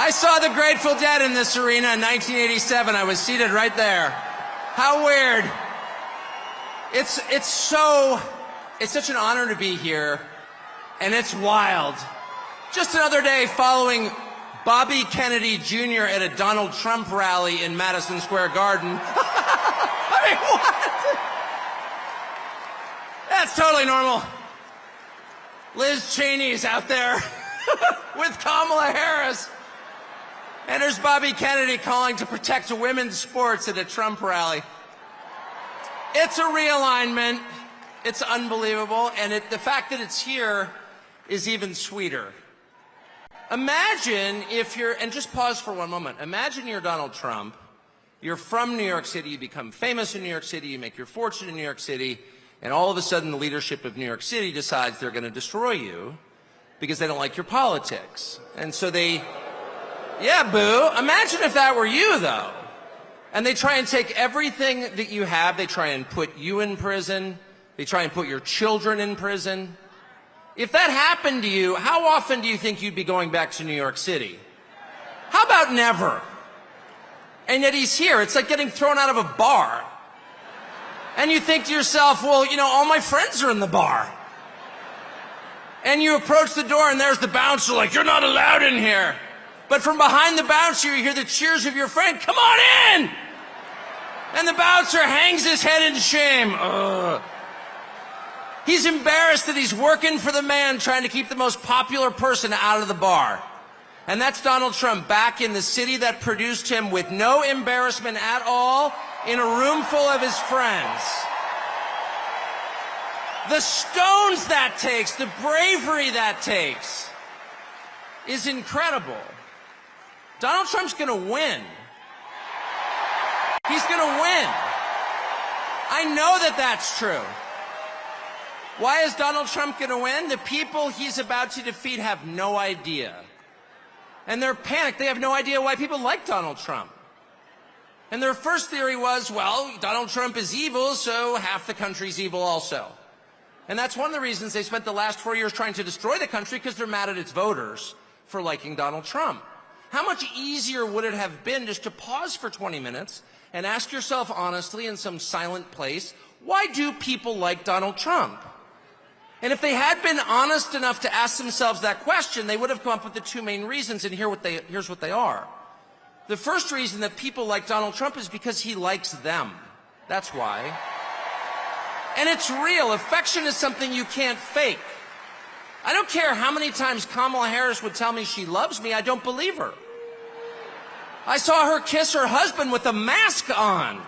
I saw the Grateful Dead in this arena in 1987. I was seated right there. How weird. It's such an honor to be here, and it's wild. Just another day following Bobby Kennedy Jr. at a Donald Trump rally in Madison Square Garden. I mean, what? That's totally normal. Liz Cheney's out there with Kamala Harris. And there's Bobby Kennedy calling to protect women's sports at a Trump rally. It's a realignment. It's unbelievable. And the fact that it's here is even sweeter. Imagine if you're, and just pause for one moment. Imagine you're Donald Trump. You're from New York City. You become famous in New York City. You make your fortune in New York City. And all of a sudden, the leadership of New York City decides they're going to destroy you because they don't like your politics. And so they... Yeah, boo. Imagine if that were you, though. And they try and take everything that you have. They try and put you in prison. They try and put your children in prison. If that happened to you, how often do you think you'd be going back to New York City? How about never? And yet he's here. It's like getting thrown out of a bar. And you think to yourself, well, you know, all my friends are in the bar. And you approach the door and there's the bouncer like, you're not allowed in here. But from behind the bouncer, you hear the cheers of your friend, come on in! And the bouncer hangs his head in shame. Ugh. He's embarrassed that he's working for the man trying to keep the most popular person out of the bar. And that's Donald Trump back in the city that produced him with no embarrassment at all, in a room full of his friends. The stones that takes, the bravery that takes, is incredible. Donald Trump's going to win. He's going to win. I know that that's true. Why is Donald Trump going to win? The people he's about to defeat have no idea. And they're panicked. They have no idea why people like Donald Trump. And their first theory was, well, Donald Trump is evil, so half the country's evil also. And that's one of the reasons they spent the last 4 years trying to destroy the country, because they're mad at its voters for liking Donald Trump. How much easier would it have been just to pause for 20 minutes and ask yourself honestly in some silent place, why do people like Donald Trump? And if they had been honest enough to ask themselves that question, they would have come up with the two main reasons, and here's what they are. The first reason that people like Donald Trump is because he likes them. That's why. And it's real. Affection is something you can't fake. I don't care how many times Kamala Harris would tell me she loves me, I don't believe her. I saw her kiss her husband with a mask on.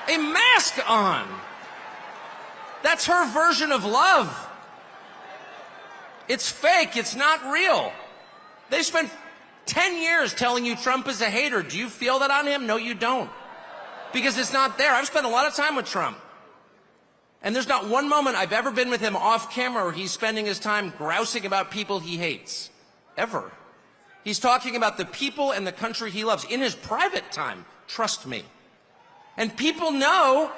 A mask on. That's her version of love. It's fake. It's not real. They spent 10 years telling you Trump is a hater. Do you feel that on him? No, you don't. Because it's not there. I've spent a lot of time with Trump. And there's not one moment I've ever been with him off camera where he's spending his time grousing about people he hates. Ever. He's talking about the people and the country he loves in his private time. Trust me. And people know,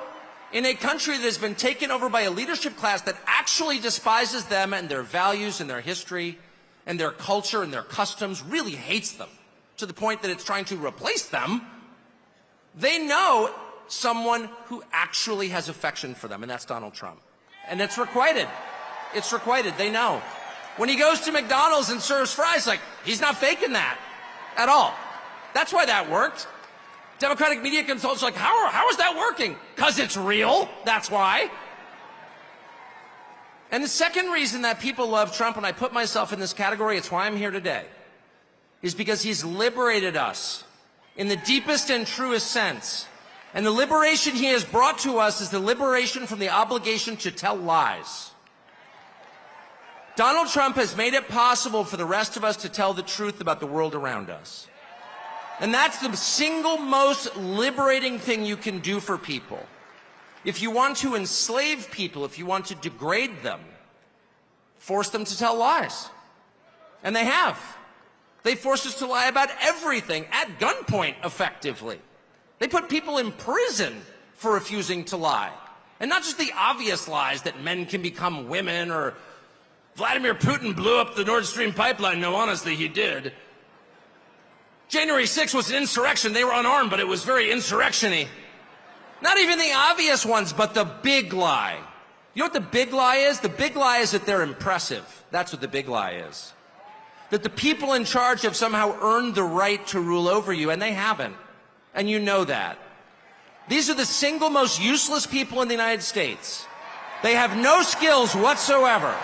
in a country that has been taken over by a leadership class that actually despises them and their values and their history and their culture and their customs, really hates them to the point that it's trying to replace them, they know someone who actually has affection for them, and that's Donald Trump. And it's requited. It's requited. They know. When he goes to McDonald's and serves fries, like, he's not faking that at all. That's why that worked. Democratic media consultants are like, how is that working? Because it's real. That's why. And the second reason that people love Trump, and I put myself in this category, it's why I'm here today, is because he's liberated us in the deepest and truest sense. And the liberation he has brought to us is the liberation from the obligation to tell lies. Donald Trump has made it possible for the rest of us to tell the truth about the world around us. And that's the single most liberating thing you can do for people. If you want to enslave people, if you want to degrade them, force them to tell lies. And they have. They forced us to lie about everything at gunpoint, effectively. They put people in prison for refusing to lie. And not just the obvious lies that men can become women or Vladimir Putin blew up the Nord Stream pipeline. No, honestly, he did. January 6th was an insurrection. They were unarmed, but it was very insurrection-y. Not even the obvious ones, but the big lie. You know what the big lie is? The big lie is that they're impressive. That's what the big lie is. That the people in charge have somehow earned the right to rule over you, and they haven't. And you know that. These are the single most useless people in the United States. They have no skills whatsoever.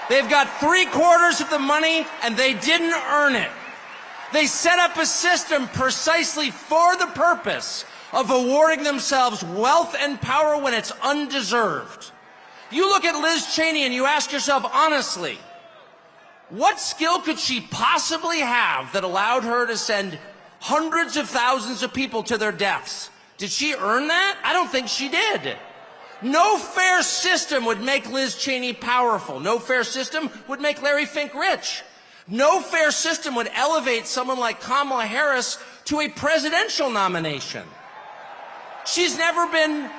They've got 3/4 of the money, and they didn't earn it. They set up a system precisely for the purpose of awarding themselves wealth and power when it's undeserved. You look at Liz Cheney and you ask yourself honestly, what skill could she possibly have that allowed her to send hundreds of thousands of people to their deaths? Did she earn that? I don't think she did. No fair system would make Liz Cheney powerful. No fair system would make Larry Fink rich. No fair system would elevate someone like Kamala Harris to a presidential nomination. She's never been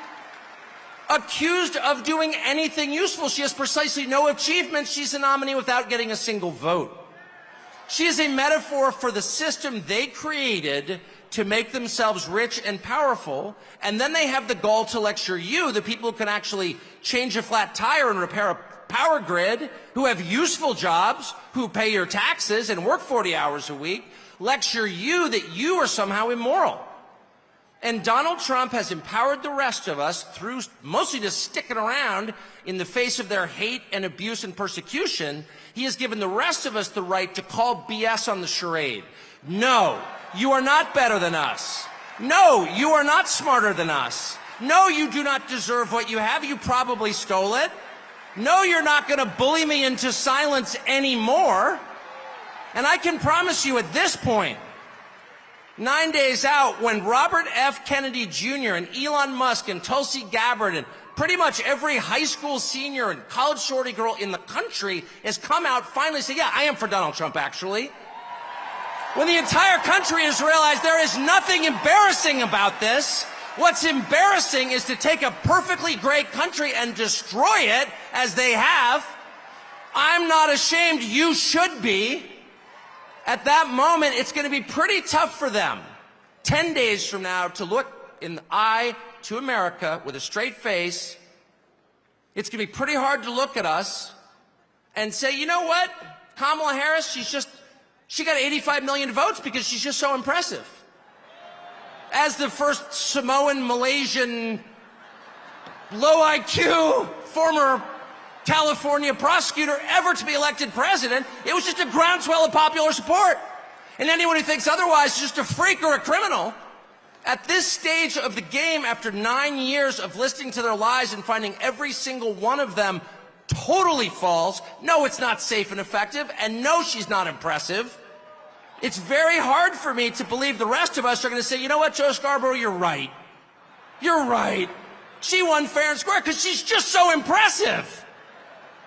accused of doing anything useful. She has precisely no achievements. She's a nominee without getting a single vote. She is a metaphor for the system they created to make themselves rich and powerful, and then they have the gall to lecture you, the people who can actually change a flat tire and repair a power grid, who have useful jobs, who pay your taxes and work 40 hours a week, lecture you that you are somehow immoral. And Donald Trump has empowered the rest of us through mostly just sticking around in the face of their hate and abuse and persecution. He has given the rest of us the right to call BS on the charade. No, you are not better than us. No, you are not smarter than us. No, you do not deserve what you have. You probably stole it. No, you're not going to bully me into silence anymore. And I can promise you at this point, 9 days out, when Robert F. Kennedy Jr. and Elon Musk and Tulsi Gabbard and pretty much every high school senior and college shorty girl in the country has come out finally say, yeah, I am for Donald Trump, actually. When the entire country has realized there is nothing embarrassing about this, what's embarrassing is to take a perfectly great country and destroy it, as they have. I'm not ashamed. You should be. At that moment, it's going to be pretty tough for them 10 days from now to look in the eye to America with a straight face. It's going to be pretty hard to look at us and say, you know what? Kamala Harris, she got 85 million votes because she's just so impressive. As the first Samoan, Malaysian, low IQ, former California prosecutor ever to be elected president, it was just a groundswell of popular support. And anyone who thinks otherwise is just a freak or a criminal. At this stage of the game, after 9 years of listening to their lies and finding every single one of them totally false, no, it's not safe and effective, and no, she's not impressive. It's very hard for me to believe the rest of us are going to say, you know what, Joe Scarborough, you're right. You're right. She won fair and square because she's just so impressive.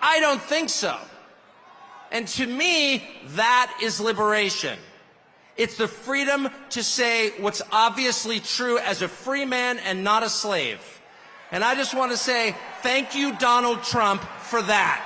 I don't think so. And to me, that is liberation. It's the freedom to say what's obviously true as a free man and not a slave. And I just want to say thank you, Donald Trump, for that.